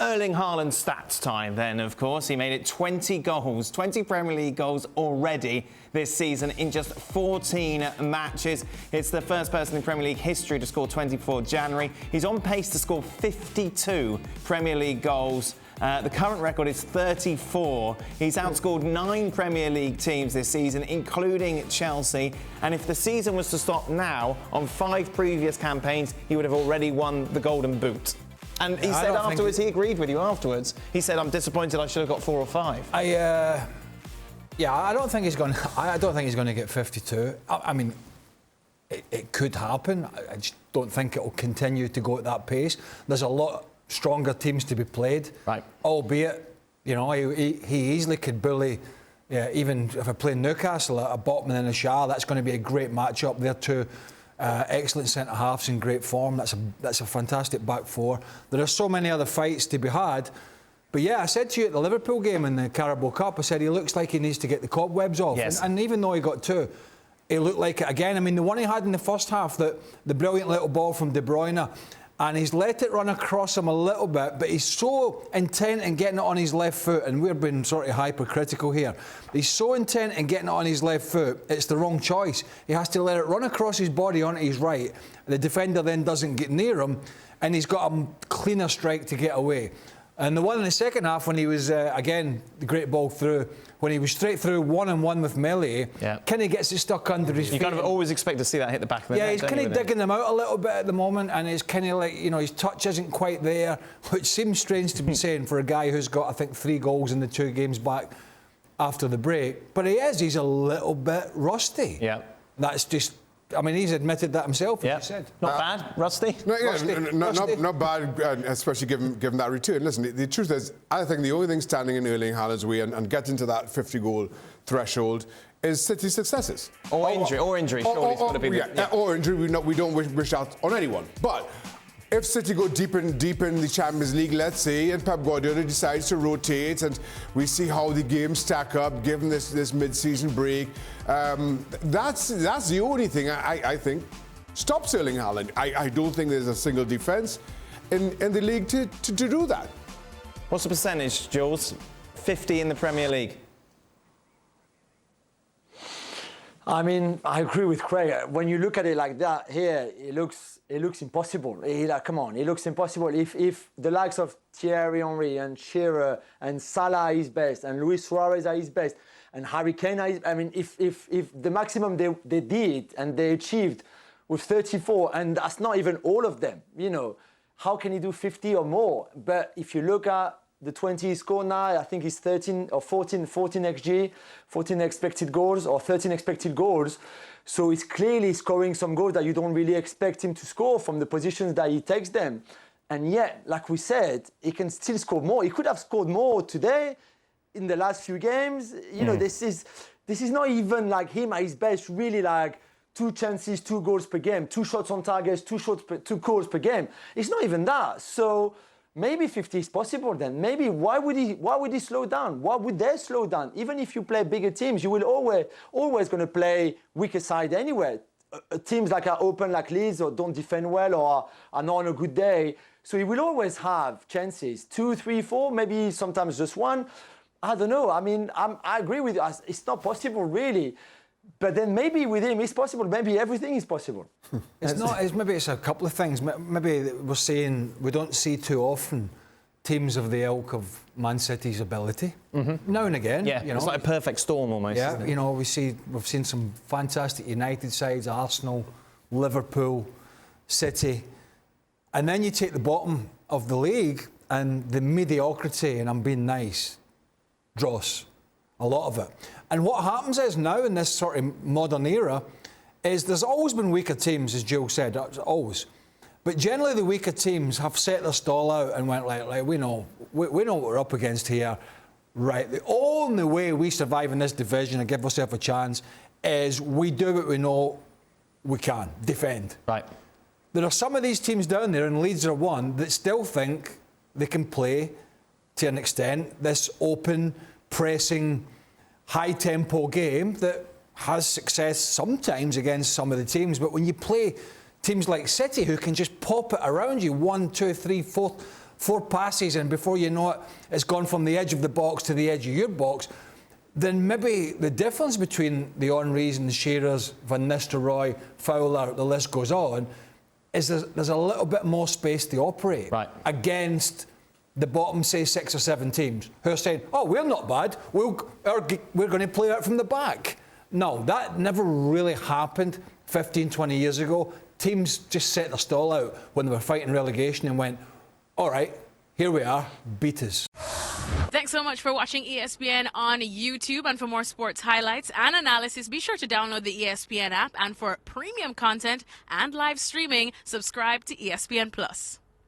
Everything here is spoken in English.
Erling Haaland stats time then, of course. He made it 20 goals, 20 Premier League goals already this season in just 14 matches. It's the first person in Premier League history to score 24 January. He's on pace to score 52 Premier League goals. The current record is 34. He's outscored 9 Premier League teams this season, including Chelsea. And if the season was to stop now, on 5 previous campaigns, he would have already won the Golden Boot. And he said afterwards, he agreed with you afterwards. He said, "I'm disappointed. I should have got 4 or 5." I don't think he's going. I don't think he's going to get 52. I mean, it could happen. I just don't think it will continue to go at that pace. There's a lot stronger teams to be played. Right. Albeit, you know, he easily could bully. Yeah, even if I play Newcastle at Botman and a Shah, that's going to be a great match-up. They're two excellent centre-halves in great form. That's a fantastic back four. There are so many other fights to be had. But yeah, I said to you at the Liverpool game in the Carabao Cup, I said he looks like he needs to get the cobwebs off. Yes. And even though he got 2, he looked like it again. I mean, the one he had in the first half, the brilliant little ball from De Bruyne, and he's let it run across him a little bit, but he's so intent in getting it on his left foot, and we're being sort of hypercritical here. He's so intent in getting it on his left foot, it's the wrong choice. He has to let it run across his body onto his right. The defender then doesn't get near him, and he's got a cleaner strike to get away. And the one in the second half, when he was, again, the great ball through, when he was straight through one-on-one with Melee, kind of gets it stuck under his feet. You kind of always expect to see that hit the back of the net. Yeah, he's kind of digging them out a little bit at the moment, and it's kind of like, you know, his touch isn't quite there, which seems strange to be saying for a guy who's got, I think, 3 goals in the 2 games back after the break. But he's a little bit rusty. Yeah. That's just... I mean, he's admitted that himself, as he said. Not bad, rusty. No, yeah, rusty. Not bad, especially given that return. Listen, the truth is, I think the only thing standing in Erling Haaland's way and getting to that 50-goal threshold is City's successes. Or injury. Surely it's got to be or injury. We don't wish that on anyone. But if City go deep in the Champions League, let's say, and Pep Guardiola decides to rotate, and we see how the games stack up, given this mid-season break, that's the only thing I think stops Erling Haaland. I don't think there's a single defence in the league to do that. What's the percentage, Jules? 50 in the Premier League. I mean, I agree with Craig. When you look at it like that, here it looks impossible. Come on, it looks impossible. If the likes of Thierry Henry and Shearer and Salah are his best and Luis Suarez are his best and Harry Kane are his, I mean, if the maximum they did and they achieved with 34, and that's not even all of them, you know, how can he do 50 or more? But if you look at the 20 he scored now, I think he's 13 or 14 XG, 14 expected goals or 13 expected goals. So he's clearly scoring some goals that you don't really expect him to score from the positions that he takes them. And yet, like we said, he can still score more. He could have scored more today in the last few games. You know, this is not even like him at his best, really like 2 chances, 2 goals per game, 2 shots on targets, 2 goals per game. It's not even that. So maybe 50 is possible then. Maybe why would he slow down? Why would they slow down? Even if you play bigger teams, you will always going to play weaker side anyway. Teams like are open like Leeds or don't defend well or are not on a good day. So he will always have chances. 2, 3, 4, maybe sometimes just 1. I don't know. I mean, I agree with you. It's not possible really. But then maybe with him it's possible. Maybe everything is possible. Maybe it's a couple of things. Maybe we're saying we don't see too often teams of the ilk of Man City's ability. Now and again. Yeah, you know, it's like a perfect storm almost. Yeah, you know, we've seen some fantastic United sides, Arsenal, Liverpool, City. And then you take the bottom of the league and the mediocrity, and I'm being nice, dross. A lot of it. And what happens is now in this sort of modern era is there's always been weaker teams, as Joe said, always. But generally the weaker teams have set their stall out and went like we know what we're up against here. Right, the only way we survive in this division and give ourselves a chance is we do what we know we can, defend. Right. There are some of these teams down there, and Leeds are one, that still think they can play to an extent this open, pressing, high-tempo game that has success sometimes against some of the teams. But when you play teams like City, who can just pop it around you, 1, 2, 3, 4, 4 passes, and before you know it, it's gone from the edge of the box to the edge of your box, then maybe the difference between the Henrys and the Shearers, Van Nistelrooy, Fowler, the list goes on, is there's a little bit more space to operate against the bottom, say, 6 or 7 teams who are saying, oh, we're not bad, we're going to play out from the back. No, that never really happened 15, 20 years ago. Teams just set their stall out when they were fighting relegation and went, all right, here we are, beat us. Thanks so much for watching ESPN on YouTube. And for more sports highlights and analysis, be sure to download the ESPN app. And for premium content and live streaming, subscribe to ESPN Plus.